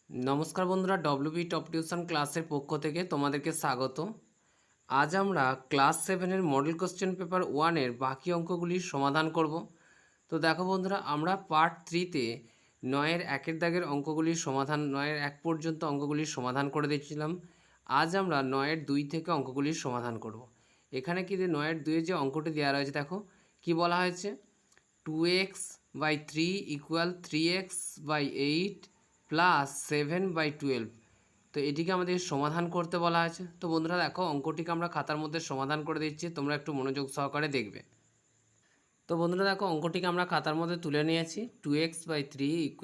नमस्कार बंधुरा डब्ल्यूबी टप टिউশন क्लासेर पक्ष থেকে তোমাদেরকে স্বাগত। আজ আমরা ক্লাস 7 এর মডেল কোশ্চেন পেপার 1 এর বাকি অঙ্কগুলির সমাধান করব। তো দেখো বন্ধুরা, আমরা পার্ট 3 তে 9 এর 1 এর দাগের অঙ্কগুলির সমাধান 9 এর 1 পর্যন্ত অঙ্কগুলির সমাধান করে দিয়েছিলাম। আজ আমরা 9 এর 2 থেকে অঙ্কগুলির সমাধান করব। এখানে কি 9 এর 2 এর যে অঙ্কটি দেওয়া রয়েছে দেখো কি বলা হয়েছে, 2x/3 = 3x/8 প্লাস 7/12। তো এটিকে আমাদের সমাধান করতে বলা আছে। তো বন্ধুরা দেখো, অঙ্কটিকে আমরা খাতার মধ্যে সমাধান করে দিচ্ছি, তোমরা একটু মনোযোগ সহকারে দেখবে। তো বন্ধুরা দেখো, অঙ্কটিকে আমরা খাতার মধ্যে তুলে নিয়েছি। 2x/3 =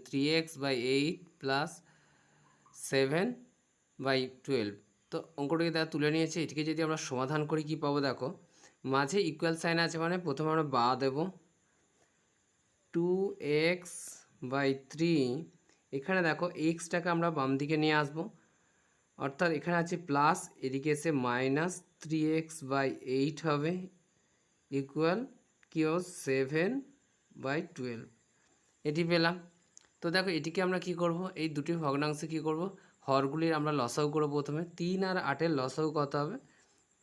3x/8 plus 7/12। তো অঙ্কটিকে তারা তুলে নিয়েছে। এটিকে যদি আমরা সমাধান করি কি পাবো দেখো, মাঝে ইকুয়াল সাইন আছে মানে প্রথমে আমরা বা দেব 2x/3। এখানে দেখো এক্সটাকে আমরা বাম দিকে নিয়ে আসবো, অর্থাৎ এখানে আছে প্লাস, এদিকে এসে -3x/8 হবে ইকুয়াল কি হবে 7/12। এটি পেলাম। তো দেখো এটিকে আমরা কি করব, এই দুটি ভগ্নাংশে কি করব, হরগুলির আমরা লসাগু করব। প্রথমে 3 আর 8 এর লসাগু কত হবে,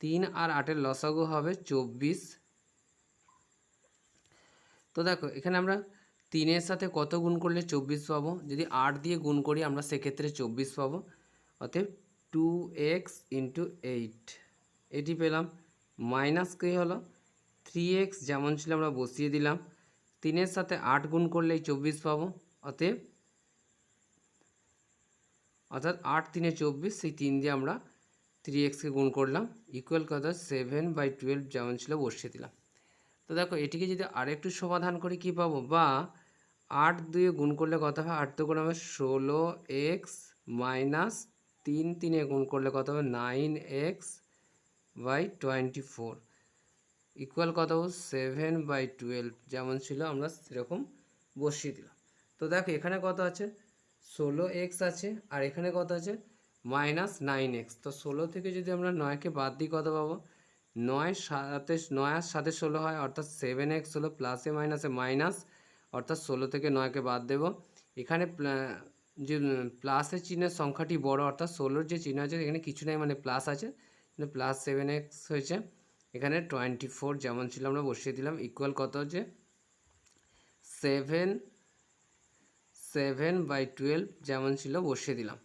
3 আর 8 এর লসাগু হবে 24। তো দেখো এখানে আমরা 3 এর সাথে কত গুণ করলে 24 পাবো, যদি 8 দিয়ে গুণ করি আমরা সেক্ষেত্রে 24 পাবো। অতএব 2x × 8 এটি পেলাম। মাইনাস কী হলো, 3x যেমন ছিল আমরা বসিয়ে দিলাম, 3 এর সাথে 8 গুণ করলেই 24 পাবো। অতএব অর্থাৎ 8 × 3 = 24, সেই 3 দিয়ে আমরা 3xকে গুণ করলাম ইকুয়াল কত 7/12 যেমন ছিল বসিয়ে দিলাম। তো দেখো এটিকে যদি আরেকটু সমাধান করি কি পাবো, বা 8 দিয়ে গুণ করলে কত হবে, 8 গুণ হবে 16x মাইনাস 3 3 গুণ করলে কত হবে 9x/24 ইকুয়াল কত হবে 7/12 যেমন ছিল আমরা সেরকম বসিয়ে দিলাম। তো দেখো এখানে কত আছে, 16x আছে, আর এখানে কত আছে -9x। তো 16 থেকে যদি আমরা 9কে বাদ দিই কত পাবো, 9 আর 7 16 হয়, অর্থাৎ 7x হলো প্লাসে মাইনাসে মাইনাস, অর্থাৎ 16 থেকে 9কে বাদ দেব। এখানে যে প্লাসের চিহ্নের সংখ্যাটি বড়, অর্থাৎ 16-র যে চিহ্ন আছে এখানে কিছু নাই মানে প্লাস আছে, প্লাস 7x হয়েছে। এখানে 24 যেমন ছিল আমরা বসিয়ে দিলাম ইকুয়াল কত হচ্ছে 7/12 যেমন ছিল বসিয়ে দিলাম।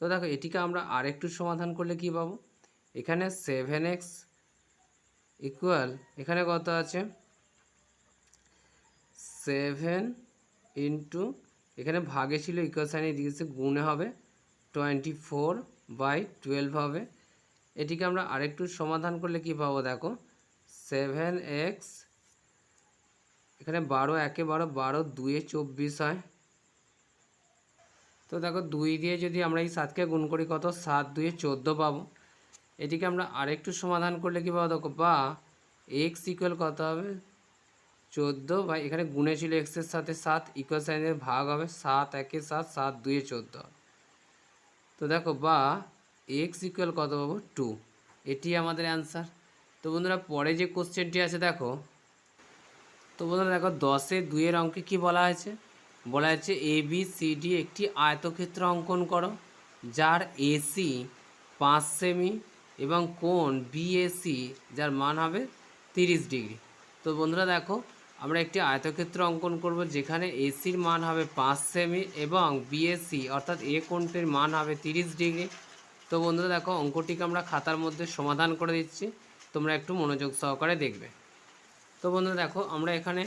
তো দেখো এটিকে আমরা আরেকটু সমাধান করলে কি পাবো, এখানে 7x ইকুয়াল এখানে কত আছে 7 ইন্টু, এখানে ভাগে ছিল ইকুয়াল সাইন, এদিকে গুণে হবে 24/12 হবে। এটিকে আমরা আরেকটু সমাধান করলে কি পাবো দেখো, 7x এখানে 12 একে 12, 12 2 24 হয়। তো দেখো 2 দিয়ে যদি আমরা এই 7কে গুণ করি কত, 7 2 14 পাবো। এটিকে আমরা আরেকটু সমাধান করলে কি পাবো দেখো, বা x ইকুয়াল কত হবে 14, বা এখানে গুণে ছিল এক্সের সাথে 7 ইকুয়াল সাইনের ভাগ হবে 7 একে 7, 7 2 14। তো দেখো বা x ইকুয়াল কত পাবো 2, এটি আমাদের অ্যান্সার। তো বন্ধুরা পরে যে কোশ্চেনটি আছে দেখো, তো বন্ধুরা দেখো 10-এর 2 অঙ্কে কি বলা হয়েছে, বলা হচ্ছে ABCD একটি আয়তক্ষেত্র অঙ্কন করো যার AC 5 সেমি এবং কোণ BAC যার মান হবে 30 ডিগ্রি। তো বন্ধুরা দেখো আমরা একটি আয়তক্ষেত্র অঙ্কন করব যেখানে ACর মান হবে 5 সেমি এবং BAC অর্থাৎ এ কোণটির মান হবে 30 ডিগ্রি। তো বন্ধুরা দেখো অঙ্কটিকে আমরা খাতার মধ্যে সমাধান করে দিচ্ছি, তোমরা একটু মনোযোগ সহকারে দেখবে। তো বন্ধুরা দেখো আমরা এখানে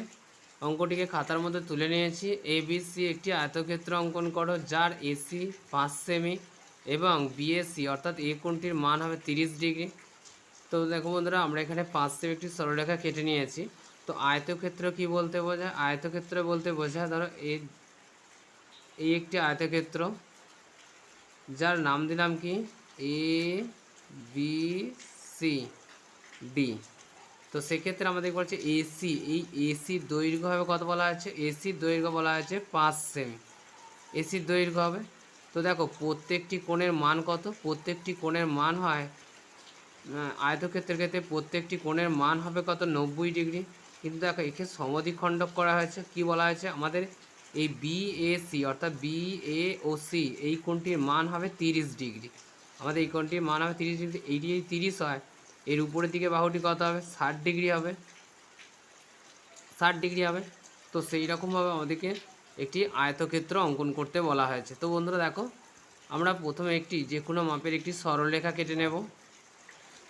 অঙ্কটিকে খাতার মধ্যে তুলে নিয়েছি। ABC একটি আয়তক্ষেত্র অঙ্কন করো যার AC 5 সেমি এবং BAC অর্থাৎ এ কোণটির মান হবে 30 ডিগ্রি। তো দেখো বন্ধুরা আমরা এখানে 5 সেমি একটি সরলরেখা কেটে নিয়েছি। তো আয়তক্ষেত্র কি বলতে বোঝায়, আয়তক্ষেত্র বলতে বোঝায় ধরো এই একটি আয়তক্ষেত্র যার নাম দিলাম কি ABCD। তো সেক্ষেত্রে আমাদের বলছে AC, এই ACর দৈর্ঘ্য হবে কত বলা আছে, ACর দৈর্ঘ্য বলা হয়েছে 5 সেমি, ACর দৈর্ঘ্য হবে। তো দেখো প্রত্যেকটি কোণের মান কত, প্রত্যেকটি কোণের মান হয় আয়তক্ষেত্রের ক্ষেত্রে প্রত্যেকটি কোণের মান হবে কত 90 ডিগ্রি। কিন্তু দেখো একে সমদ্বিখণ্ডক করা হয়েছে, কি বলা হয়েছে আমাদের এই বিএসি অর্থাৎ বিএওসি এই কোণটির মান হবে 30 ডিগ্রি। আমাদের এই কোণটির মান হবে 30 ডিগ্রি। এইটি যদি 30 হয়, এর উপরের দিকে বাহুটি কত হবে? 60 ডিগ্রি হবে, 60 ডিগ্রি হবে। তো সেই রকমভাবে আমাদেরকে একটি আয়তক্ষেত্র অঙ্কন করতে বলা হয়েছে। তো বন্ধুরা দেখো, আমরা প্রথমে একটি যে কোনো মাপের একটি সরলরেখা কেটে নেব।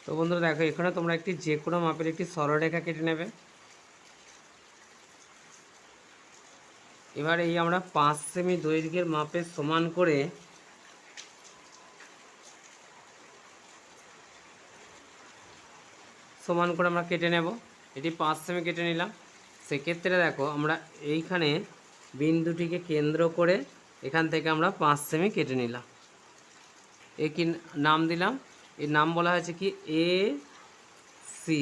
তো বন্ধুরা দেখো, এখানে তোমরা একটি যে কোনো মাপের একটি সরলরেখা কেটে নেবে। এবার এই আমরা 5 সেমি দৈর্ঘ্যের মাপের সমান করে আমরা কেটে নেব। এটি 5 সেমি কেটে নিলাম। সেক্ষেত্রে দেখো, আমরা এইখানে বিন্দুটিকে কেন্দ্র করে এখান থেকে আমরা 5 সেমি কেটে নিলাম। এ কি নাম দিলাম? এর নাম বলা হয়েছে কি? A C.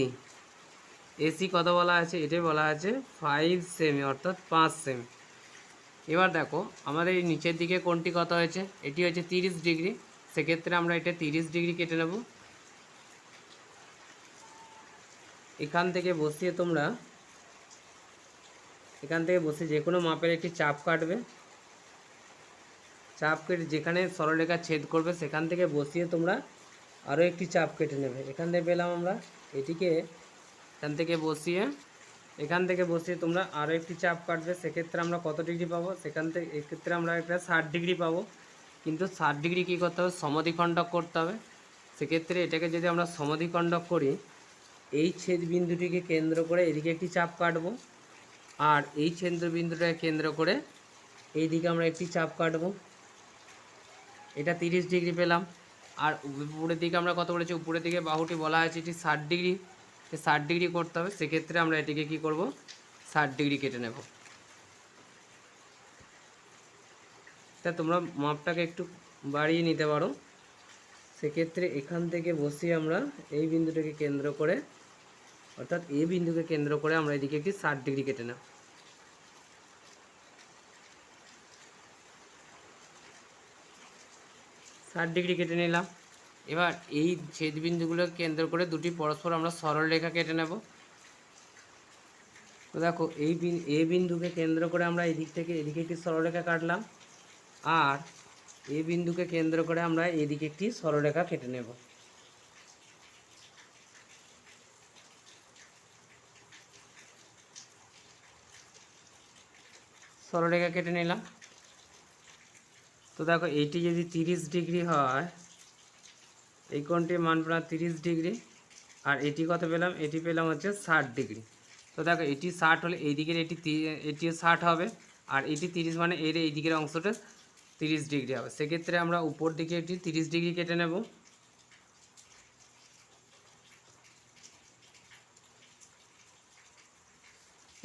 এসি কত বলা আছে? এটাই বলা আছে 5 সেমি অর্থাৎ 5 সেমি। এবার দেখো, আমাদের এই নিচের দিকে কোণটি কত হয়েছে? এটি হচ্ছে 30 ডিগ্রি। সেক্ষেত্রে আমরা এটা 30 ডিগ্রি কেটে নেব। এখান থেকে বসিয়ে তোমরা যে কোনো মাপের একটি চাপ কাটবে। চাপ কেটে যেখানে সরলরেখা ছেদ করবে সেখান থেকে বসিয়ে তোমরা আরও একটি চাপ কেটে নেবে। এখান থেকে পেলাম আমরা এটিকে, এখান থেকে বসিয়ে তোমরা আরও একটি চাপ কাটবে। সেক্ষেত্রে আমরা কত ডিগ্রি পাবো? এক্ষেত্রে আমরা একটা 60 ডিগ্রি পাবো। কিন্তু 60 ডিগ্রি কী করতে হবে? সমদ্বিখণ্ডক করতে হবে। সেক্ষেত্রে এটাকে যদি আমরা সমদ্বিখণ্ডক করি, এই ছেদ বিন্দুটিকে কেন্দ্র করে এদিকে একটি চাপ কাটবো, আর এই ছেদ বিন্দুটাকে কেন্দ্র করে এই দিকে আমরা একটি চাপ কাটবো। এটা 30 ডিগ্রি পেলাম। আর উপরের দিকে আমরা কত বলেছি? উপরের দিকে বাহুটি বলা হয়েছে এটি 60 ডিগ্রি, 60 ডিগ্রি করতে হবে। সেক্ষেত্রে আমরা এটিকে কি করব? 60 ডিগ্রি কেটে নেব। তা তোমরা মাপটাকে একটু বাড়িয়ে নিতে পারো। সেক্ষেত্রে এখান থেকে বসিয়ে আমরা এই বিন্দুটাকে কেন্দ্র করে, অর্থাৎ এই বিন্দুকে কেন্দ্র করে আমরা এদিকে একটি 60 ডিগ্রি কেটে নেব। ষাট ডিগ্রি কেটে নিলাম। এবার এই ছেদবিন্দুগুলোকে কেন্দ্র করে দুটি পরস্পর আমরা সরল রেখা কেটে নেব। তো দেখো, এই বিন্দুকে কেন্দ্র করে আমরা এই দিক থেকে এদিকে একটি সরলরেখা কাটলাম, আর এই বিন্দুকে কেন্দ্র করে আমরা এদিকে একটি সরলরেখা কেটে নেব। সরলরেখা কেটে নিলাম। তো দেখো, এইটি যদি 30 ডিগ্রি হয়, এই কোণটির মান পেলাম 30 ডিগ্রি, আর এটি কত পেলাম? এটি পেলাম হচ্ছে 60 ডিগ্রি। তো দেখো, এটি 60 হলে এই দিকের এটিও 60 হবে, আর এটি 30 মানে এর এই দিকের অংশটা 30 ডিগ্রি হবে। সেক্ষেত্রে আমরা উপর দিকে এটি 30 ডিগ্রি কেটে নেব।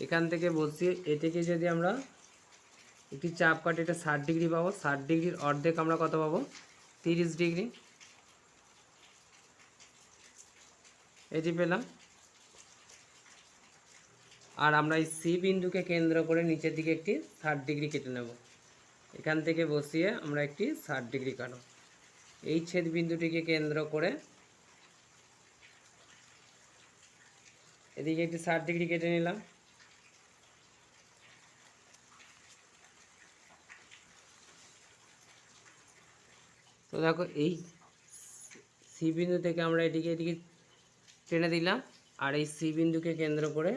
এখান থেকে বসিয়ে এটিকে যদি আমরা একটি চাপ কাটি, এটা 60 ডিগ্রি পাবো। 60 ডিগ্রির অর্ধেক আমরা কত পাবো? 30 ডিগ্রি। এটি পেলাম। আর আমরা এই সি বিন্দুকে কেন্দ্র করে নিচের দিকে একটি 60 ডিগ্রি কেটে নেব। এখান থেকে বসিয়ে আমরা একটি 60 ডিগ্রি কাটব। এই ছেদ বিন্দুটিকে কেন্দ্র করে এদিকে একটি 60 ডিগ্রি কেটে নিলাম। তো দেখো, এই সি বিন্দু থেকে আমরা এদিকে টেনে দিলাম, আর এই সি বিন্দুকে কেন্দ্র করে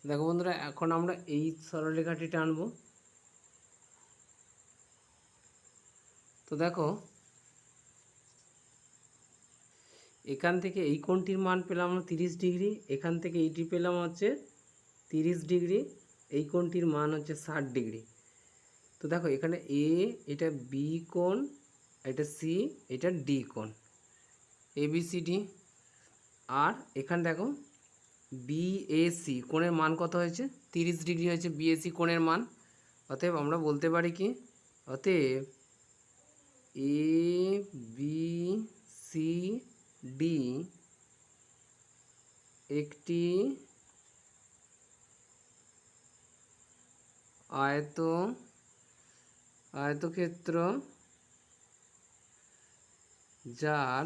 দেখো বন্ধুরা, এখন আমরা এই সরলরেখাটি টানবো। তো দেখো, এখান থেকে এই কোণটির মান পেলাম আমরা 30 ডিগ্রি, এখান থেকে এইটি পেলাম হচ্ছে 30 ডিগ্রি, এই কোণটির মান হচ্ছে 60 ডিগ্রি। তো দেখো, এখানে এটা বি কোণ, এটা সি, এটা ডি কোণ, এবিসিডি। আর এখানে দেখো, বিএসি কোণের মান কত হয়েছে? 30 ডিগ্রি হয়েছে বিএসি কোণের মান। অতএব আমরা বলতে পারি কি? অতএব এ বি সি ডি একটি আয়তক্ষেত্র যার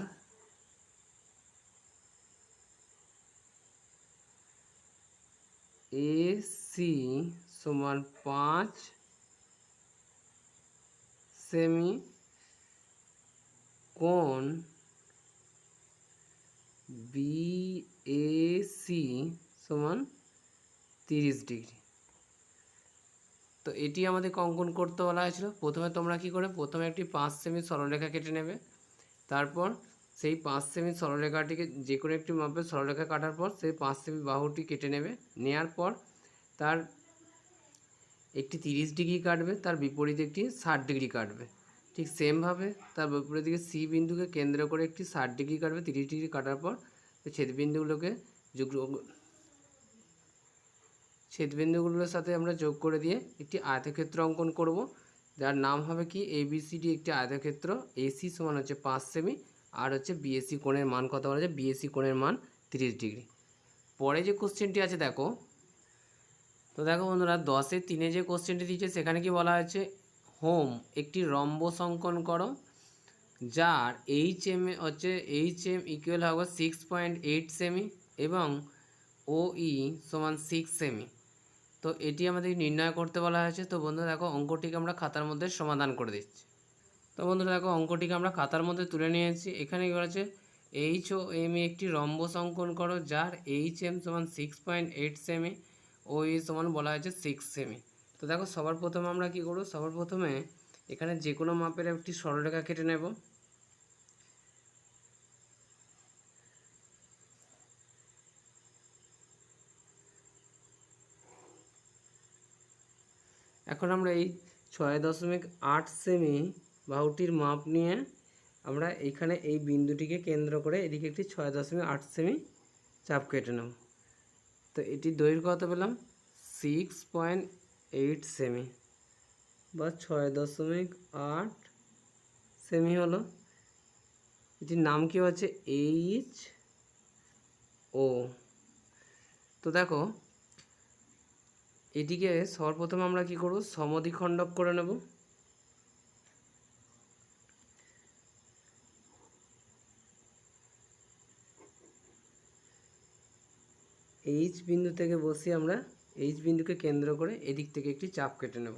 AC সমান 5 সেমি, কোণ BAC সমান 30 ডিগ্রি। তো এটি আমাদের অঙ্কন করতে বলা হয়েছিল। প্রথমে তোমরা কি করে, প্রথমে একটি 5 সেমি সরলরেখা কেটে নেবে, তারপর সেই 5 সেমি সরলরেখাটিকে যে কোনো একটি মাপের সরলরেখা কাটার পর সেই 5 সেমি বাহুটি কেটে নেবে, নেওয়ার পর তার একটি 30 ডিগ্রি কাটবে, তার বিপরীতে একটি 60 ডিগ্রি কাটবে। ঠিক সেমভাবে তার বিপরীত দিকে সি বিন্দুকে কেন্দ্র করে একটি 60 ডিগ্রি কাটবে। 30 ডিগ্রি কাটার পর ছেদবিন্দুগুলোকে ছেদবিন্দুগুলোর সাথে আমরা যোগ করে দিয়ে একটি আয়তক্ষেত্র অঙ্কন করব, যার নাম হবে কি ABCD একটি আয়তক্ষেত্র। AC সমান হচ্ছে 5 সেমি, আর হচ্ছে BAC কোণের মান কত বলা যায়, BAC কোণের মান 30 ডিগ্রি। পরে যে কোশ্চেনটি আছে দেখো, তো দেখো বন্ধুরা 10-3 যে কোশ্চেনটি দিয়েছে সেখানে কি বলা হয়েছে, হোম একটি রম্বস অঙ্কন করো যার HM হচ্ছে HM ইকুয়াল হবে 6.8 সেমি এবং OE সমান 6 সেমি। তো এটি আমাদের নির্ণয় করতে বলা হয়েছে। তো বন্ধুরা দেখো অঙ্কটিকে আমরা খাতার মধ্যে সমাধান করে দিচ্ছি। তো বন্ধুরা দেখো অঙ্কটিকে আমরা খাতার মধ্যে তুলে নিয়েছি। এখানে কি বলেছে, HOM একটি রম্বস অঙ্কন করো যার HM সমান 6.8 সেমি, OE সমান বলা হয়েছে 6 সেমি। তো দেখো সবার প্রথমে আমরা কি করব, সবার প্রথমে এখানে যে কোনো মাপের একটি সরলরেখা কেটে নেব। এখন আমরা এই 6.8 সেমি বাহুটির মাপ নিয়ে আমরা এইখানে এই বিন্দুটিকে কেন্দ্র করে এদিকে একটি 6.8 সেমি চাপ কেটে নেব। তো এটির দৈর্ঘ্য কত পেলাম, 6.8 সেমি বা 6.8 সেমি হলো। এটির নাম কি হচ্ছে HO। তো দেখো এটিকে সর্বপ্রথম আমরা কি করব, সমদ্বিখণ্ডক করে নেব। H বিন্দু থেকে বসিয়ে আমরা H বিন্দুকে কেন্দ্র করে এদিক থেকে একটি চাপ কেটে নেব।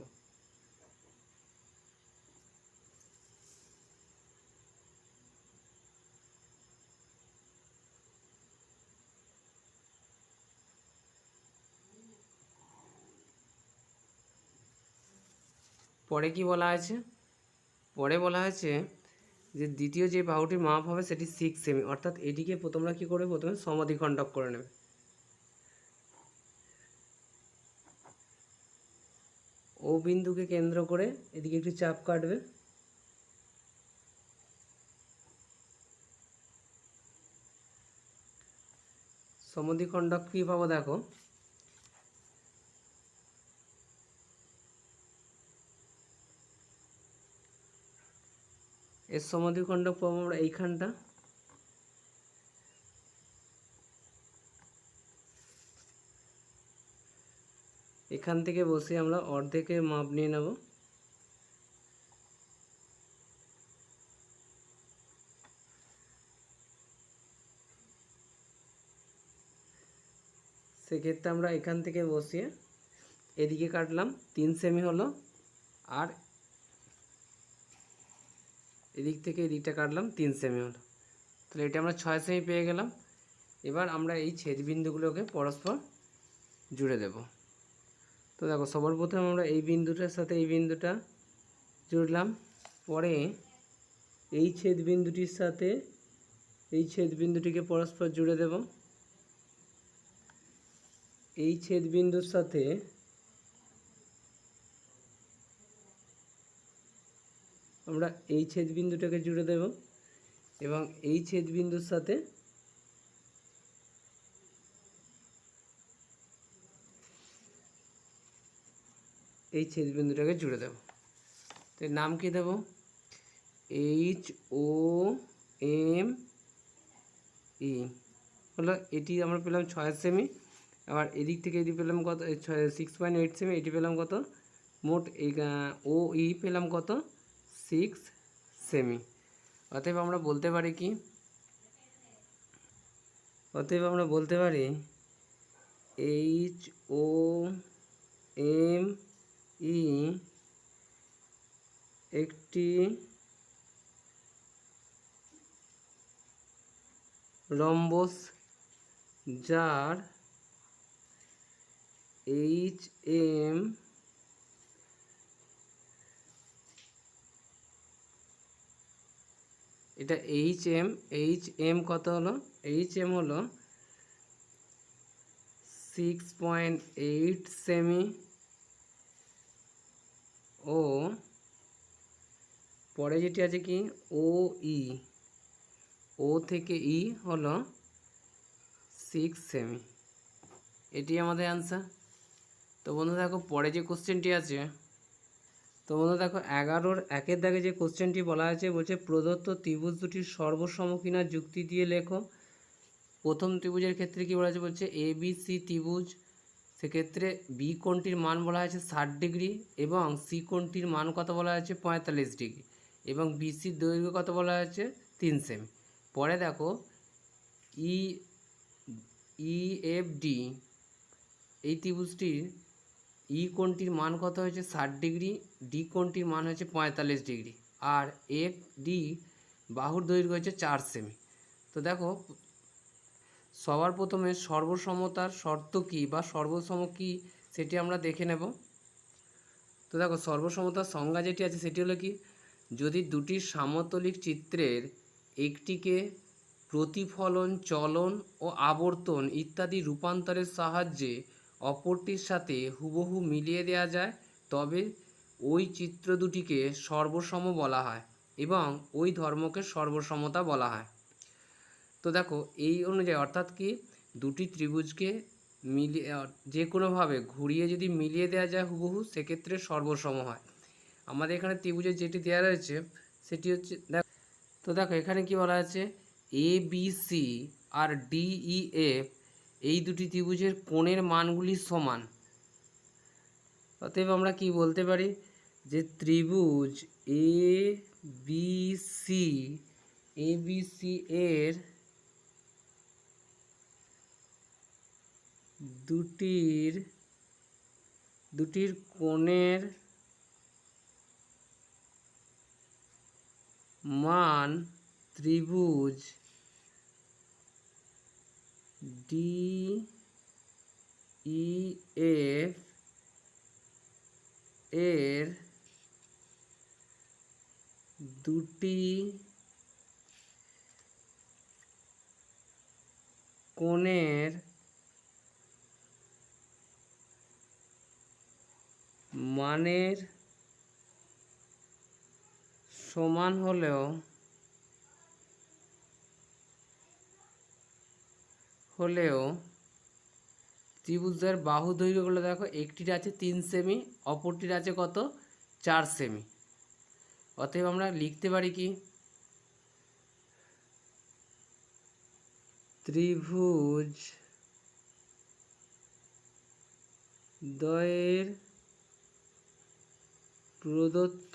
পরে কি বলা আছে, পরে বলা হয়েছে যে দ্বিতীয় যে বাহুটির মাপ হবে সেটি 6 সেমি, অর্থাৎ এটিকে তোমরা কি করবে, প্রথমে সমদ্বিখণ্ডক করে নেবে। ও বিন্দুকে কেন্দ্র করে এদিকে একটি চাপ কাটবে। সমদ্বিখণ্ডক কি পাবো দেখো, এর সমদ্বিখণ্ডক পাবো আমরা এইখানটা। এখান থেকে বসে আমরা অর্ধেকের মাপ নিয়ে নেব। সেক্ষেত্রে আমরা এখান থেকে বসিয়ে এদিকে কাটলাম 3 সেমি হলো, আর এদিক থেকে এদিকটা কাটলাম 3 সেমি হলো। তাহলে এটা আমরা 6 সেমি পেয়ে গেলাম। এবার আমরা এই ছেদবিন্দুগুলোকে পরস্পর জুড়ে দেব। তো দেখো সবার প্রথমে আমরা এই বিন্দুটার সাথে এই বিন্দুটা জুড়লাম, পরে এই ছেদবিন্দুটির সাথে এই ছেদবিন্দুটিকে পরস্পর জুড়ে দেব। এই ছেদবিন্দুর সাথে আমরা এই ছেদবিন্দুটাকে জুড়ে দেব এবং এই ছেদবিন্দুর সাথে এই ছেদবিন্দুটাকে জুড়ে দেব। তো এর নাম কি দেব, HOME হলো। এটি আমরা পেলাম 6 সেমি, আবার এদিক থেকে এটি পেলাম কত, 6.8 সেমি, এটি পেলাম কত, মোট OE পেলাম কত, 6 সেমি। অতএব আমরা বলতে পারি কি, অতএব আমরা বলতে পারি HOME একটি রম্বস যার HM এটা HM কত হলো? HM হলো 6.8 সেমি ও পরে যেটি আছে কি ও থেকে ই হলো 6 সেমি। এটি আমাদের অ্যান্সার। তো বন্ধু দেখো পরে যে কোশ্চেনটি আছে, তো বন্ধু দেখো 11-র 1-এর দাগে যে কোশ্চেনটি বলা আছে, বলছে প্রদত্ত ত্রিভুজ দুটির সর্বসম কিনা যুক্তি দিয়ে লেখো। প্রথম ত্রিভুজের ক্ষেত্রে কি বলা আছে, বলছে ABC ত্রিভুজ, সেক্ষেত্রে বি কোণটির মান বলা হয়েছে 60 ডিগ্রি এবং সি কোণটির মান কত বলা হয়েছে 45 ডিগ্রি এবং বিসির দৈর্ঘ্য কত বলা হয়েছে 3 সেমি। পরে দেখো EFD এই ত্রিভুজটির ই কোণটির মান কত হয়েছে 60 ডিগ্রি, ডি কোণটির মান হয়েছে 45 ডিগ্রি আর FD বাহুর দৈর্ঘ্য হচ্ছে 4 সেমি। তো দেখো সবার প্রথমে সর্বসমতার শর্ত কী বা সর্বসম কী সেটি আমরা দেখে নেব। তো দেখো সর্বসমতার সংজ্ঞা যেটি আছে সেটি হলো কি, যদি দুটি সামতলিক চিত্রের একটিকে প্রতিফলন, চলন ও আবর্তন ইত্যাদি রূপান্তরের সাহায্যে অপরটির সাথে হুবহু মিলিয়ে দেওয়া যায়, তবে ওই চিত্র দুটিকে সর্বসম বলা হয় এবং ওই ধর্মকে সর্বসমতা বলা হয়। তো দেখো এই অনুযায়ী অর্থাৎ কি দুটি ত্রিভুজকে মিলিয়ে যে কোনোভাবে ঘুরিয়ে যদি মিলিয়ে দেওয়া যায় হুবহু, সেক্ষেত্রে সর্বসম হয়। আমাদের এখানে ত্রিভুজের যেটি দেওয়া রয়েছে সেটি হচ্ছে তো দেখো এখানে কি বলা আছে, ABC আর DEF এই দুটি ত্রিভুজের কোণের মানগুলি সমান। অতএব আমরা কি বলতে পারি যে ত্রিভুজ ABC এর দুটির কোণের মান ত্রিভুজ DEF এর দুটি কোণের মানের সমান হলেও ত্রিভুজের বাহু দৈর্ঘ্যগুলো দেখো একটির আছে 3 সেমি, অপরটির আছে কত 4 সেমি। অতএব আমরা লিখতে পারি কি, ত্রিভুজ দ্বয়ের প্রদত্ত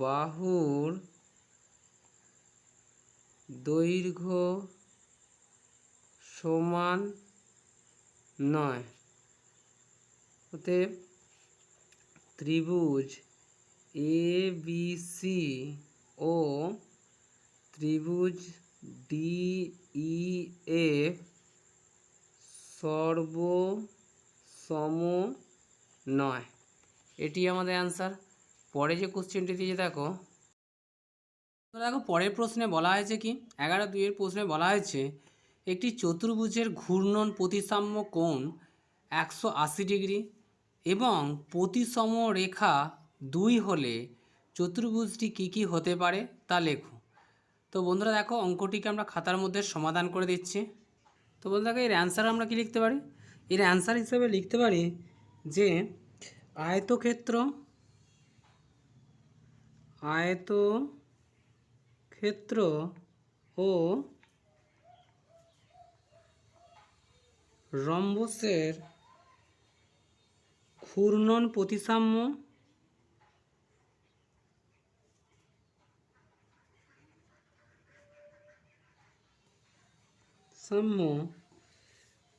বাহুর দৈর্ঘ্য সমান নয়। অতএব ত্রিভুজ ABC ও ত্রিভুজ DEF সর্বসম নয়। এটি আমাদের অ্যান্সার। পরে যে কোশ্চেনটি দিয়েছে দেখো, পরের প্রশ্নে বলা হয়েছে কি 11-2 প্রশ্নে বলা হয়েছে একটি চতুর্ভুজের ঘূর্ণন প্রতিসাম্য কোণ 180 ডিগ্রি এবং প্রতিসম রেখা 2 হলে চতুর্ভুজটি কী কী হতে পারে তা লেখো। তো বন্ধুরা দেখো অঙ্কটিকে আমরা খাতার মধ্যে সমাধান করে দিচ্ছি। তো বন্ধুরা দেখো এর অ্যান্সার আমরা কি লিখতে পারি, এর অ্যান্সার হিসেবে লিখতে পারি যে আয়তক্ষেত্র ও রম্বসের ঘূর্ণন প্রতিসাম্য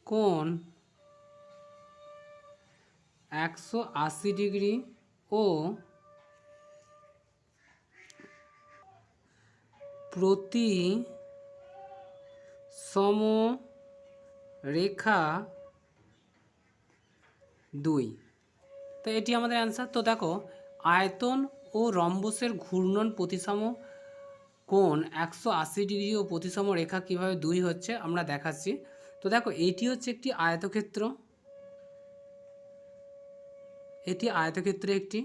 কোণ 180 ডিগ্রি ও প্রতি সমরেখা 2। তো এটি আমাদের অ্যান্সার। তো দেখো আয়তন ও রম্বসের ঘূর্ণন প্রতিসম কোণ 180 ডিগ্রি ও প্রতিসম রেখা কীভাবে 2 হচ্ছে আমরা দেখাচ্ছি। তো দেখো এটি হচ্ছে একটি আয়তক্ষেত্র, এটি আয়তক্ষেত্র একটি।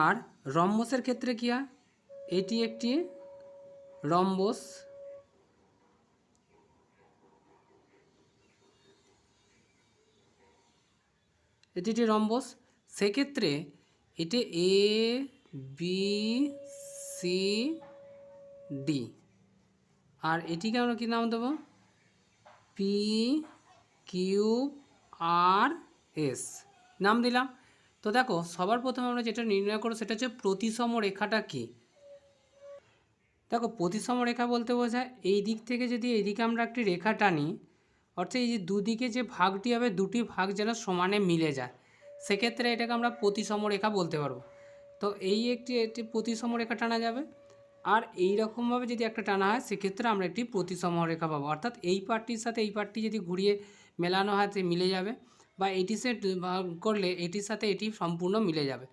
আর রম্বসের ক্ষেত্রে কী হয়, এটি একটি রম্বস, এটি একটি রম্বস। সেক্ষেত্রে এটি এ বি সি ডি, আর এটিকে আমরা কী নাম দেবো, পি কিউ আর এস নাম দিলাম। তো দেখো সবার প্রথমে আমরা যেটা নির্ণয় করব সেটা হচ্ছে প্রতিসম রেখাটা কী। দেখো প্রতিসম রেখা বলতে বোঝায় এই দিক থেকে যদি এইদিকে আমরা একটি রেখা টানি, অর্থাৎ এই যে দুদিকে যে ভাগটি হবে দুটি ভাগ যেন সমানে মিলে যায়, সেক্ষেত্রে এটাকে আমরা প্রতিসম রেখা বলতে পারবো। তো এই একটি প্রতিসম রেখা টানা যাবে, আর এই রকমভাবে যদি একটা টানা হয় সেক্ষেত্রে আমরা একটি প্রতিসম রেখা পাবো। অর্থাৎ এই পার্টটির সাথে এই পার্টটি যদি ঘুরিয়ে মেলানো হয় সে মিলে যাবে, বা এটি সে ভাগ করলে এটির সাথে এটি সম্পূর্ণ মিলে যাবে।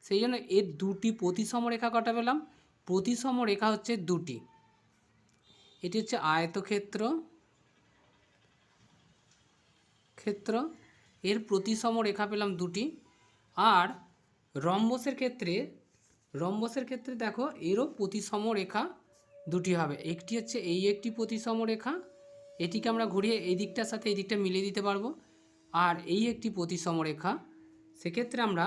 সেই জন্য এর দুটি প্রতিসম রেখা কটা পেলাম, প্রতিসম রেখা হচ্ছে দুটি। এটি হচ্ছে আয়তক্ষেত্র এর প্রতিসম রেখা পেলাম দুটি। আর রম্বসের ক্ষেত্রে দেখো এরও প্রতিসম রেখা দুটি হবে। একটি হচ্ছে এই একটি প্রতিসম রেখা, এটিকে আমরা ঘুরিয়ে এই দিকটার সাথে এই দিকটা মিলিয়ে দিতে পারবো। আর এই একটি প্রতিসম রেখা, সেক্ষেত্রে আমরা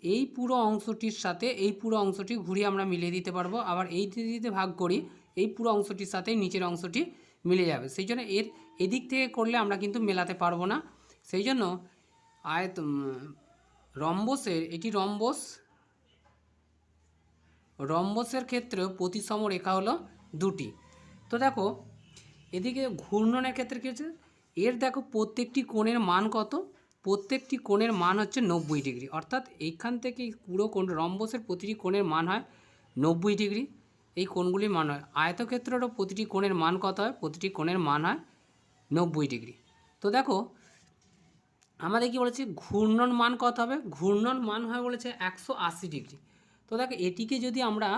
এই পুরো অংশটির সাথে এই পুরো অংশটি ঘুরিয়ে আমরা মিলিয়ে দিতে পারবো। আবার এই দিতে ভাগ করি এই পুরো অংশটির সাথে নিচের অংশটি মিলে যাবে। সেই জন্য এর এদিক থেকে করলে আমরা কিন্তু মেলাতে পারবো না। সেই জন্য রম্বসের এটি রম্বসের ক্ষেত্রেও প্রতিসম রেখা হলো দুটি। তো দেখো এদিকে ঘূর্ণনের ক্ষেত্রে কী হচ্ছে, এর দেখো প্রত্যেকটি কোণের মান কত, প্রত্যেকটি কোণের মান হচ্ছে 90 ডিগ্রি। অর্থাৎ এইখান থেকে পুরো কোণ রম্বসের প্রতিটি কোণের মান হয় 90 ডিগ্রি, এই কোণগুলির মান হয়। আয়তক্ষেত্রেরও প্রতিটি কোণের মান কত হয়, প্রতিটি কোণের মান হয় 90 ডিগ্রি। তো দেখো আমাদের কি বলেছে ঘূর্ণন মান কত হবে, ঘূর্ণন মান হয় বলেছে 180 ডিগ্রি। তো দেখো এটিকে যদি আমরা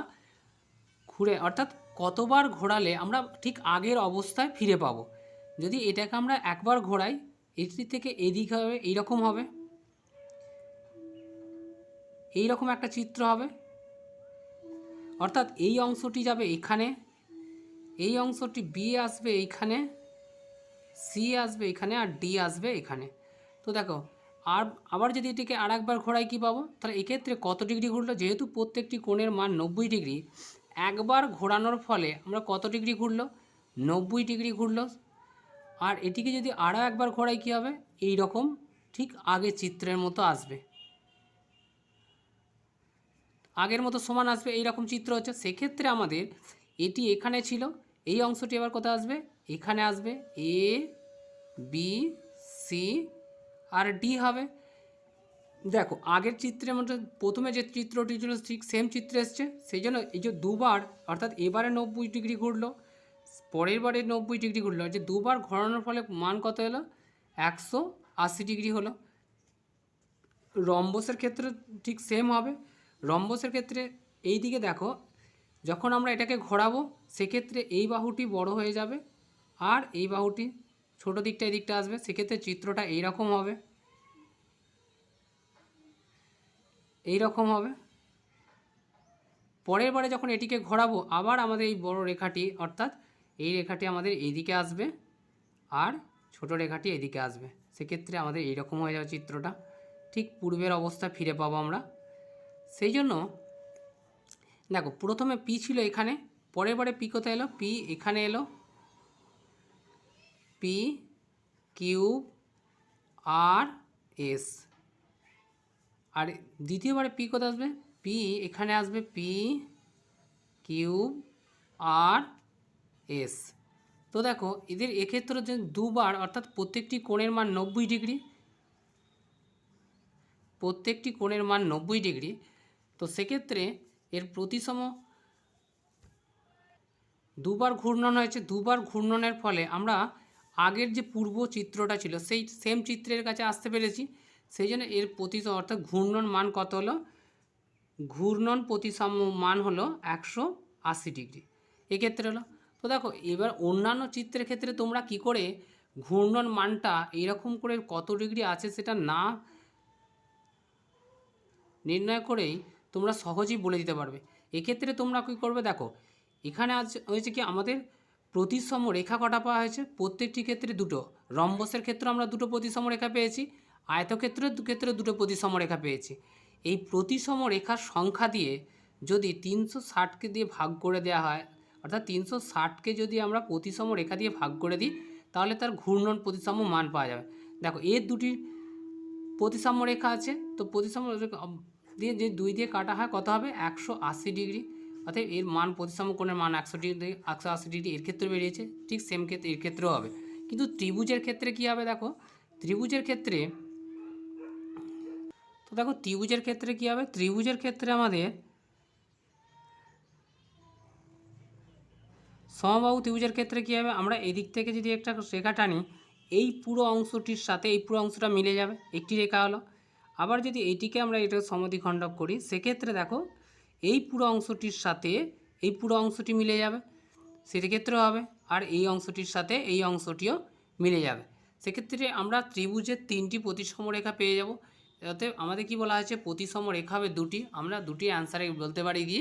ঘুরে অর্থাৎ কতবার ঘোরালে আমরা ঠিক আগের অবস্থায় ফিরে পাবো। যদি এটাকে আমরা একবার ঘোরাই এটি থেকে এদিক হবে এইরকম হবে, এইরকম একটা চিত্র হবে। অর্থাৎ এই অংশটি যাবে এখানে, এই অংশটি বি আসবে এইখানে, সি আসবে এখানে, আর ডি আসবে এখানে। তো দেখো আর আবার যদি এটিকে আর একবার ঘোরাই কী পাবো, তাহলে এক্ষেত্রে কত ডিগ্রি ঘুরলো, যেহেতু প্রত্যেকটি কোণের মান 90 ডিগ্রি, একবার ঘোরানোর ফলে আমরা কত ডিগ্রি ঘুরলো, 90 ডিগ্রি ঘুরলো। আর এটিকে যদি আরও একবার ঘোরাই কী হবে, এই রকম ঠিক আগের চিত্রের মতো আসবে, আগের মতো সমান আসবে, এই রকম চিত্র হচ্ছে। সেক্ষেত্রে আমাদের এটি এখানে ছিল, এই অংশটি এবার কোথায় আসবে, এখানে আসবে, A B C R D হবে। দেখো আগের চিত্রের মধ্যে প্রথমে যে চিত্রটি ছিল ঠিক সেম চিত্র এসছে। সেই জন্য এই যে দুবার, অর্থাৎ এবারে 90 ডিগ্রি ঘুরলো, পরের বারে 90 ডিগ্রি ঘুরলো, যে দুবার ঘোরানোর ফলে মান কত হলো, 180 ডিগ্রি হলো। রম্বসের ক্ষেত্রে ঠিক সেম হবে। রম্বসের ক্ষেত্রে এই দিকে দেখো যখন আমরা এটাকে ঘোরাবো সেক্ষেত্রে এই বাহুটি বড় হয়ে যাবে আর এই বাহুটি ছোট দিকটা এই দিকটা আসবে, সেক্ষেত্রে চিত্রটা এইরকম হবে, এইরকম হবে। পরের বারে যখন এটিকে ঘোরাবো আবার আমাদের এই বড় রেখাটি অর্থাৎ এই রেখাটি আমাদের এইদিকে আসবে আর ছোট রেখাটি এদিকে আসবে, সেক্ষেত্রে আমাদের এইরকম হয়ে যাবে চিত্রটা, ঠিক পূর্বের অবস্থায় ফিরে পাবো আমরা। সেই জন্য দেখো প্রথমে পি ছিল এখানে, পরের বারে পি কোথায় এলো, পি এখানে এলো, পি কিউ আর এস। আর দ্বিতীয়বারে পি কোথায় আসবে, পি এখানে আসবে, পি কিউ আর এস। তো দেখো এদের এক্ষেত্রে যে দুবার অর্থাৎ প্রত্যেকটি কোণের মান 90 ডিগ্রি, প্রত্যেকটি কোণের মান 90 ডিগ্রি। তো সেক্ষেত্রে এর প্রতিসম দুবার ঘূর্ণন হয়েছে, দুবার ঘূর্ণনের ফলে আমরা আগের যে পূর্ব চিত্রটা ছিল সেই সেম চিত্রের কাছে আসতে পেরেছি। সেই জন্য এর প্রতিসম অর্থাৎ ঘূর্ণন মান কত হলো, ঘূর্ণন প্রতিসম মান হলো 180 ডিগ্রি এক্ষেত্রে হলো। তো দেখো এবার অন্যান্য চিত্রের ক্ষেত্রে তোমরা কি করে ঘূর্ণন মানটা এরকম করে কত ডিগ্রি আছে সেটা না নির্ণয় করেই তোমরা সহজেই বলে দিতে পারবে। এক্ষেত্রে তোমরা কী করবে, দেখো এখানে আজ হয়েছে কি আমাদের প্রতিসম রেখা কটা পাওয়া হয়েছে, প্রত্যেকটি ক্ষেত্রে দুটো। রম্বসের ক্ষেত্রে আমরা দুটো প্রতিসম রেখা পেয়েছি, আয়তক্ষেত্রের ক্ষেত্রে দুটো প্রতিসম রেখা পেয়েছি। এই প্রতিসম রেখার সংখ্যা দিয়ে যদি 360কে দিয়ে ভাগ করে দেওয়া হয়, অর্থাৎ 360কে যদি আমরা প্রতিসম রেখা দিয়ে ভাগ করে দিই তাহলে তার ঘূর্ণন প্রতিসম মান পাওয়া যাবে। দেখো এর দুটি প্রতিসাম্য রেখা আছে, তো প্রতিসাম্য রেখা দিয়ে যে 2 দিয়ে কাটা হয় কত হবে, 180 ডিগ্রি। অর্থাৎ এর মান প্রতিসাম্য কোণের মান 180 ডিগ্রি এর ক্ষেত্রে বেরিয়েছে। ঠিক সেম ক্ষেত্রে এর ক্ষেত্রেও হবে। কিন্তু ত্রিভুজের ক্ষেত্রে কী হবে, দেখো ত্রিভুজের ক্ষেত্রে, তো দেখো ত্রিভুজের ক্ষেত্রে কী হবে, ত্রিভুজের ক্ষেত্রে আমাদের সমবাহু ত্রিভুজের ক্ষেত্রে কী হবে, আমরা এদিক থেকে যদি একটা রেখা টানি এই পুরো অংশটির সাথে এই পুরো অংশটা মিলে যাবে, একটি রেখা হলো। আবার যদি এইটিকে আমরা এটা সমদ্বিখণ্ডক করি সেক্ষেত্রে দেখো এই পুরো অংশটির সাথে এই পুরো অংশটি মিলে যাবে, সেক্ষেত্রেও হবে। আর এই অংশটির সাথে এই অংশটিও মিলে যাবে, সেক্ষেত্রে আমরা ত্রিভুজের 3টি প্রতিসম রেখা পেয়ে যাব। অতএব আমাদের কি বলা হয়েছে, প্রতিসম রেখা হবে দুটি। আমরা দুটি অ্যান্সারে বলতে পারি কি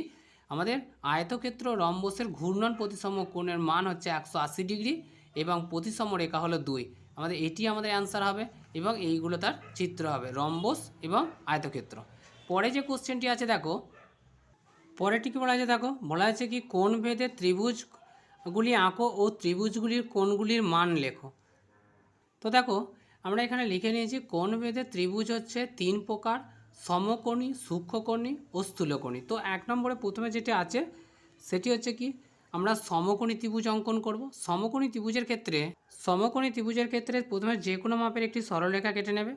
আমাদের আয়তক্ষেত্র রম্বসের ঘূর্ণন প্রতিসম কোণের মান হচ্ছে 180 ডিগ্রি এবং প্রতিসম রেখা হলো 2। আমাদের এটি আমাদের অ্যান্সার হবে এবং এইগুলো তার চিত্র হবে, রম্বস এবং আয়তক্ষেত্র। পরে যে কোশ্চেনটি আছে দেখো, পরেরটি কি বলা আছে, দেখো বলা আছে কি কোণ ভেদে ত্রিভুজগুলি আঁকো ও ত্রিভুজগুলির কোণগুলির মান লেখো। তো দেখো আমরা এখানে লিখে নিয়েছি কোণ ভেদে ত্রিভুজ হচ্ছে 3 প্রকার, সমকোণী, সূক্ষ্মকোণী ও স্থূলকোণী। তো 1 নম্বরে প্রথমে যেটি আছে সেটি হচ্ছে কি আমরা সমকোণী ত্রিভুজ অঙ্কন করব। সমকোণী ত্রিভুজের ক্ষেত্রে প্রথমে যে কোনো মাপের একটি সরলরেখা কেটে নেবে।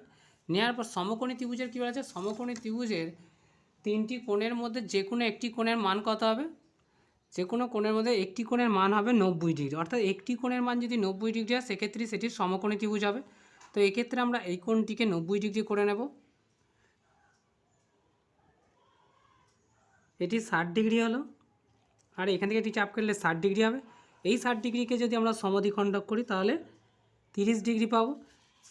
নেওয়ার পর সমকোণী ত্রিভুজের কী বলেছে, সমকোণী ত্রিভুজের 3টি কোণের মধ্যে যে কোনো একটি কোণের মান কত হবে, যে কোনো কোণের মধ্যে একটি কোণের মান হবে 90 ডিগ্রি। অর্থাৎ একটি কোণের মান যদি 90 ডিগ্রি হয় সেক্ষেত্রে সেটি সমকোণী ত্রিভুজ হবে। তো এক্ষেত্রে আমরা এই কোণটিকে 90 ডিগ্রি করে নেব, এটি 60 ডিগ্রি হলো। আর এখান থেকে এটি চাপ করলে 60 ডিগ্রি হবে। এই 60 ডিগ্রিকে যদি আমরা সমদ্বিখণ্ডক করি তাহলে 30 ডিগ্রি পাবো।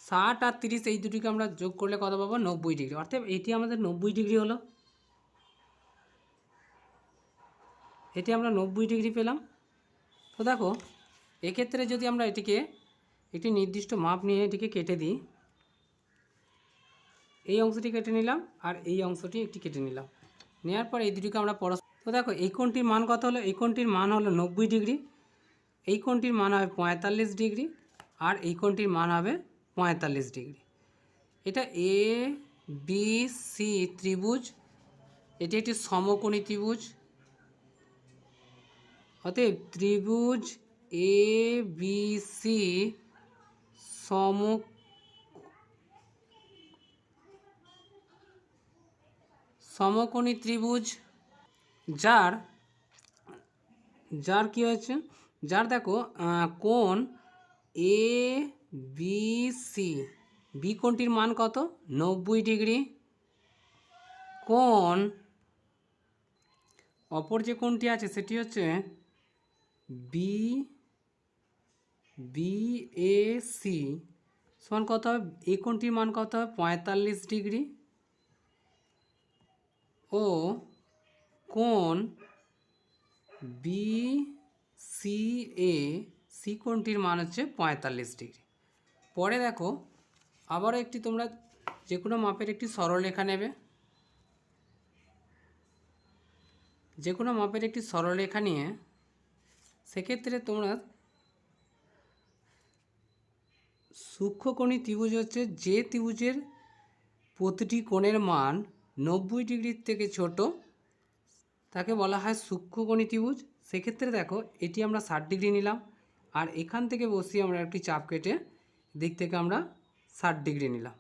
60 আর 30 এই দুটিকে আমরা যোগ করলে কত পাবো, 90 ডিগ্রি। অর্থাৎ এটি আমাদের 90 ডিগ্রি হলো, এটি আমরা 90 ডিগ্রি পেলাম। তো দেখো এক্ষেত্রে যদি আমরা এটিকে একটি নির্দিষ্ট মাপ নিয়ে এটিকে কেটে দিই, এই অংশটি কেটে নিলাম আর এই অংশটি একটি কেটে নিলাম, নেওয়ার পর এই দুটিকে আমরা তো দেখো এই কোণটির মান কত হলো, এই কোণটির মান হলো 90 ডিগ্রি, এই কোণটির মান হবে 45 ডিগ্রি আর এই কোণটির মান হবে 45 ডিগ্রি। এটা এ বি সি ত্রিভুজ, এটি একটি সমকোণী ত্রিভুজ। অতএব ত্রিভুজ এ বি সি সমকোণী ত্রিভুজ, যার কি হয়েছে, যার দেখো কোণ এ বি সি, বি কোণটির মান কত, 90 ডিগ্রি। কোণ অপর যে কোণটি আছে সেটি হচ্ছে বি এ সি সমান কত হবে, এই কোণটির মান কত হবে, 45 ডিগ্রি। ও কোণ বি সি এ, সি কোণটির মান হচ্ছে 45 ডিগ্রি। পরে দেখো আবারও একটি তোমরা যে কোনো মাপের একটি সরলরেখা নেবে, যে কোনো মাপের একটি সরলরেখা নিয়ে সেক্ষেত্রে তোমরা সূক্ষ্মকোণী ত্রিভুজ হচ্ছে যে ত্রিভুজের প্রতিটি কোণের মান 90 ডিগ্রির থেকে ছোট তাকে বলা হয় সূক্ষ্মকোণী ত্রিভুজ। সেক্ষেত্রে দেখো এটি আমরা 60 ডিগ্রি নিলাম, আর এখান থেকে বসিয়ে আমরা একটি চাপ কেটে দিক থেকে আমরা 60 ডিগ্রি নিলাম।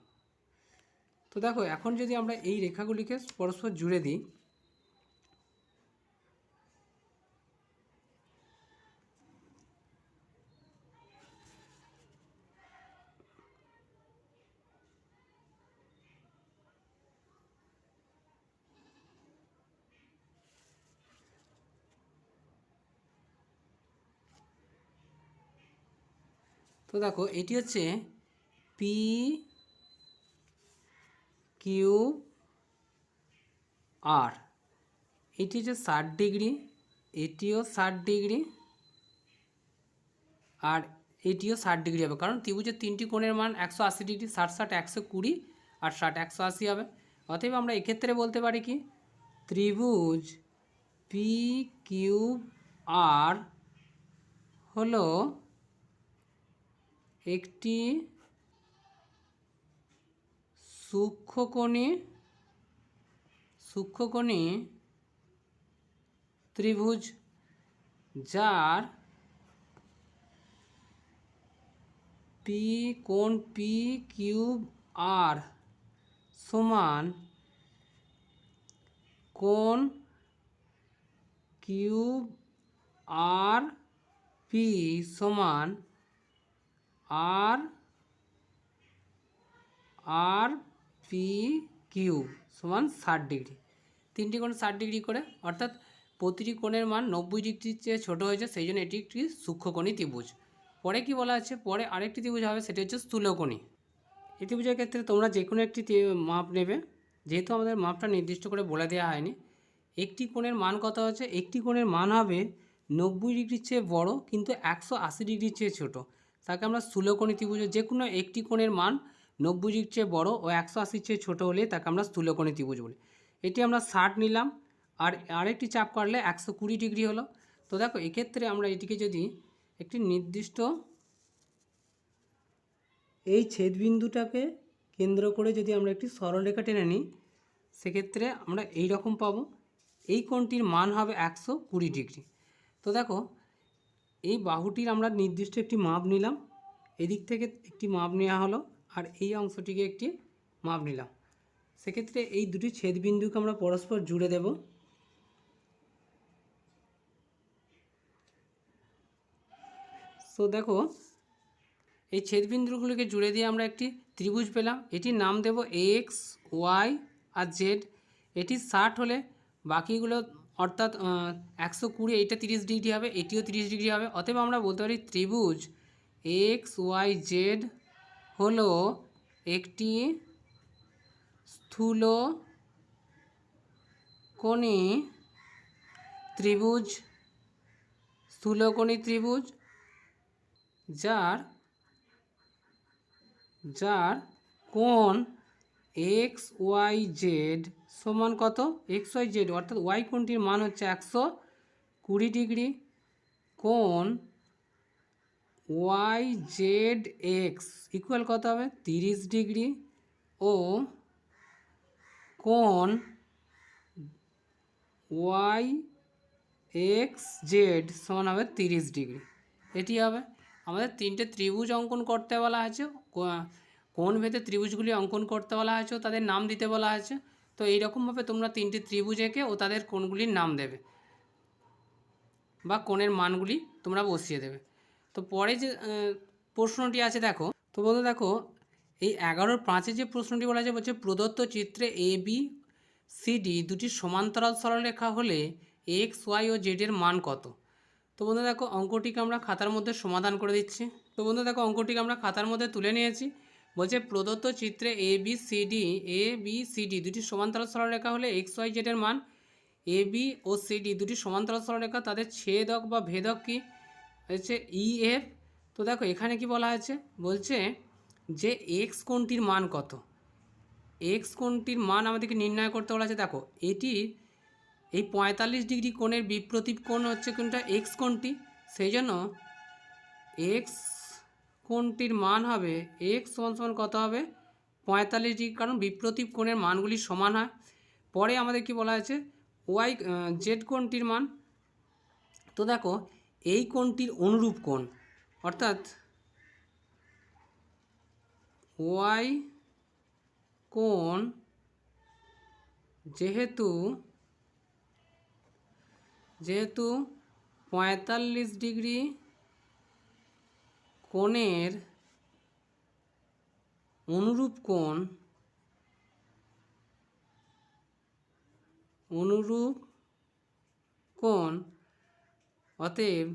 তো দেখো এখন যদি আমরা এই রেখাগুলিকে পরস্পর জুড়ে দিই, তো দেখো এটি হচ্ছে পি কিউ আর, এটি হচ্ছে 60 ডিগ্রি, এটিও 60 ডিগ্রি, আর এটিও 60 ডিগ্রি হবে, কারণ ত্রিভুজের তিনটি কোণের মান 180 ডিগ্রি, 60 60 120 আর 60 180 হবে। অতএব আমরা এক্ষেত্রে বলতে পারি কি, ত্রিভুজ পি কিউ আর হলো একটি সূক্ষ্মকোণী ত্রিভুজ, যার কোণ পি কিউ আর সমান কোণ কিউ আর পি সমান আর আর পি কিউ সমান 60 ডিগ্রি। তিনটি কোণ 60 ডিগ্রি করে, অর্থাৎ প্রতিটি কোণের মান 90 ডিগ্রির চেয়ে ছোটো হয়েছে, সেই জন্য এটি একটি সূক্ষ্মকোণী ত্রিভুজ। পরে কি বলা আছে, পরে আরেকটি ত্রিভুজ হবে, সেটি হচ্ছে স্থূলকোণী। এই ত্রিভুজের ক্ষেত্রে তোমরা যে কোনো একটি মাপ নেবে, যেহেতু আমাদের মাপটা নির্দিষ্ট করে বলে দেওয়া হয়নি। একটি কোণের মান কত হচ্ছে, একটি কোণের মান হবে 90 ডিগ্রির চেয়ে বড় কিন্তু 180 ডিগ্রির চেয়ে ছোটো, তাকে আমরা স্থূলকোণী ত্রিভুজ। যে কোনো একটি কোণের মান 90 ডিগ্রির চেয়ে বড় ও 180 চেয়ে ছোটো হলে তাকে আমরা স্থূলকোণী ত্রিভুজ বলি। এটি আমরা 60 নিলাম, আর আরেকটি চাপ কাটলে 120 ডিগ্রি হলো। তো দেখো এক্ষেত্রে আমরা এটিকে যদি একটি নির্দিষ্ট এই ছেদবিন্দুটাকে কেন্দ্র করে যদি আমরা একটি সরলরেখা টেনে নিই, সেক্ষেত্রে আমরা এই রকম পাবো। এই কোণটির মান হবে 120 ডিগ্রি। তো দেখো এই বাহুটির আমরা নির্দিষ্ট একটি মাপ নিলাম, এদিক থেকে একটি মাপ নেওয়া হলো, আর এই অংশটিকে একটি মাপ নিলাম। সেক্ষেত্রে এই দুটি ছেদবিন্দুকে আমরা পরস্পর জুড়ে দেব। তো দেখো এই ছেদবিন্দুগুলিকে জুড়ে দিয়ে আমরা একটি ত্রিভুজ পেলাম। এটির নাম দেব এক্স ওয়াই আর জেড। এটি 60 হলে বাকিগুলো অর্থাৎ 120, এইটা 30 ডিগ্রি হবে, এটিও 30 ডিগ্রি হবে। অতএব আমরা বলতে পারি ত্রিভুজ এক্স ওয়াই জেড হলো একটি স্থূলকোণী ত্রিভুজ, যার কোণ এক্স ওয়াই জেড সমান কত, এক্স ওয়াই জেড অর্থাৎ ওয়াই কোণটির মান হচ্ছে 120 ডিগ্রি, কোণ ওয়াই জেড এক্স ইকুয়াল কত হবে 30 ডিগ্রি, ও কোণ ওয়াই এক্স জেড সমান হবে 30 ডিগ্রি। এটি হবে আমাদের তিনটে ত্রিভুজ অঙ্কন করতে বলা আছে, কোণ ভেদে ত্রিভুজগুলি অঙ্কন করতে বলা হয়েছে, তাদের নাম দিতে বলা হয়েছে। তো এইরকমভাবে তোমরা তিনটি ত্রিভুজ এঁকে ও তাদের কোণগুলির নাম দেবে বা কোণের মানগুলি তোমরা বসিয়ে দেবে। তো পরে যে প্রশ্নটি আছে দেখো, তো বন্ধু দেখো এই 11-5 যে প্রশ্নটি বলা আছে, বলছে প্রদত্ত চিত্রে এ বি সি ডি দুটি সমান্তরাল সরলরেখা হলে এক্স ওয়াই ও জেডের মান কত। তো বন্ধু দেখো অঙ্কটিকে আমরা খাতার মধ্যে সমাধান করে দিচ্ছি। তো বন্ধু দেখো অঙ্কটিকে আমরা খাতার মধ্যে তুলে নিয়েছি। বলছে প্রদত্ত চিত্রে এ বি সি ডি দুটি সমান্তরাল সরলরেখা হলে এক্স ওয়াই জেডের মান। A B O C D দুটি সমান্তরাল সরলরেখা, তাদের ছেদক বা ভেদক কি হচ্ছে ই এফ। তো দেখো এখানে কি বলা আছে, বলছে যে এক্স কোণটির মান কত, এক্স কোণটির মান আমাদেরকে নির্ণয় করতে বলা আছে। দেখো এটি এই 45 ডিগ্রি কোণের বিপ্রতীপ কোণ হচ্ছে কোনটা, এক্স কোণটি, সেই জন্য এক্স কোণটির মান হবে এক্স সমান কত হবে 45 ডিগ্রি, কারণ বিপ্রতীপ কোণের মানগুলি সমান হয়। পরে আমাদের কি বলা আছে ওয়াই জেড কোণটির মান। তো দেখো এই কোণটির অনুরূপ কোণ, অর্থাৎ ওয়াই কোণ যেহেতু 45 ডিগ্রি কোণের অনুরূপ কোণ অতএব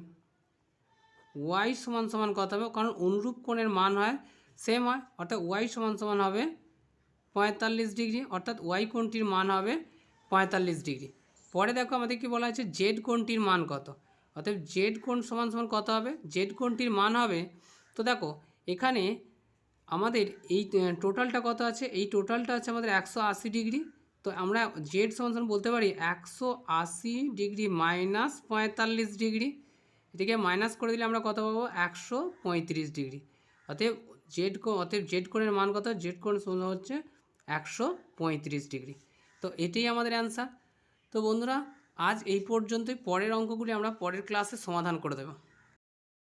ওয়াই সমান সমান কত হবে, কারণ অনুরূপ কোণের মান হয় সেম হয়, অর্থাৎ ওয়াই সমান সমান হবে 45 ডিগ্রি, অর্থাৎ ওয়াই কোণটির মান হবে 45 ডিগ্রি। পরে দেখো আমাদের কি বলা আছে, জেড কোণটির মান কত, অতএব জেড কোণ সমান সমান কত হবে, জেড কোণটির মান হবে, তো দেখো এখানে আমাদের এই টোটালটা কত আছে, এই টোটালটা আছে আমাদের 180 ডিগ্রি। তো আমরা জেড সমান সমান বলতে পারি 180 ডিগ্রি মাইনাস 45 ডিগ্রি, এটিকে মাইনাস করে দিলে আমরা কত পাবো, 135 ডিগ্রি। অতএব জেড কোণের মান কত, জেড কোণ সমান হচ্ছে 135 ডিগ্রি। তো এটাই আমাদের অ্যান্সার। তো বন্ধুরা আজ এই পর্যন্তই, পরের অঙ্কগুলি আমরা পরের ক্লাসে সমাধান করে দেব।